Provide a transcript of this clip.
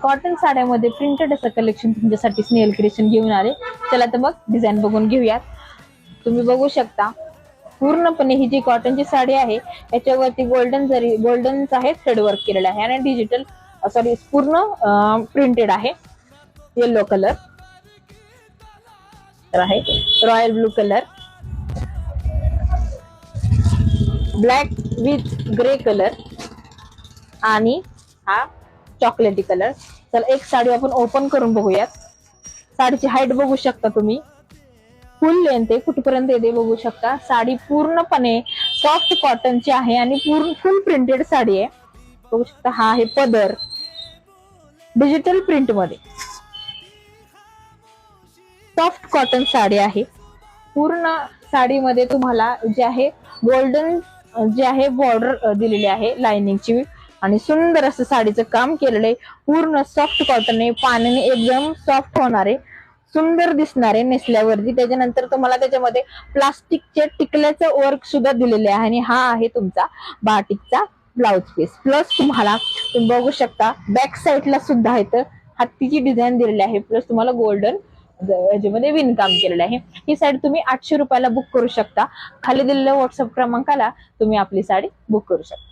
Cotton साड्यामध्ये printed असं collection तुमच्यासाठी स्नेल क्रिएशन घेऊन आले. चला तर मग डिझाईन बघून घेऊयात. तुम्ही बघू शकता पूर्णपणे ही जी कॉटनची साडी आहे याच्यावरती गोल्डनच आहे थ्रेड वर्क केलेलं आहे आणि डिजिटल सॉरी पूर्ण प्रिंटेड आहे. येलो कलर आहे, royal blue colour, black with grey colour आणि हा चॉकलेटी कलर. चला एक साडी आपण ओपन करून बघूयात. साडीची हाईट बघू शकता तुम्ही, फुल लेंथ आहे, कुठपर्यंत येते बघू शकता. साडी पूर्णपणे सॉफ्ट कॉटनची आहे आणि फुल प्रिंटेड साडी आहे. बघू शकता हा आहे पदर डिजिटल प्रिंट मध्ये. सॉफ्ट कॉटन साडी आहे. पूर्ण साडीमध्ये तुम्हाला जे आहे गोल्डन जे आहे बॉर्डर दिलेली आहे लाइनिंगची आणि सुंदर असं साडीचं काम केलेलं आहे. पूर्ण सॉफ्ट कॉटन आहे, पाण्याने एकदम सॉफ्ट होणारे, सुंदर दिसणारे नेसल्यावरती. त्याच्यानंतर तुम्हाला त्याच्यामध्ये प्लास्टिकचे टिकल्याचं वर्क सुद्धा दिलेले आहे आणि हा आहे तुमचा बाटिकचा ब्लाउज पीस. प्लस तुम्ही बघू शकता बॅक साईडला सुद्धा इथं हत्तीची डिझाईन दिलेली आहे. प्लस तुम्हाला गोल्डन याच्यामध्ये विणकाम केलेलं आहे. ही साडी तुम्ही 800 रुपयाला बुक करू शकता. खाली दिलेल्या व्हॉट्सअप क्रमांकाला तुम्ही आपली साडी बुक करू शकता.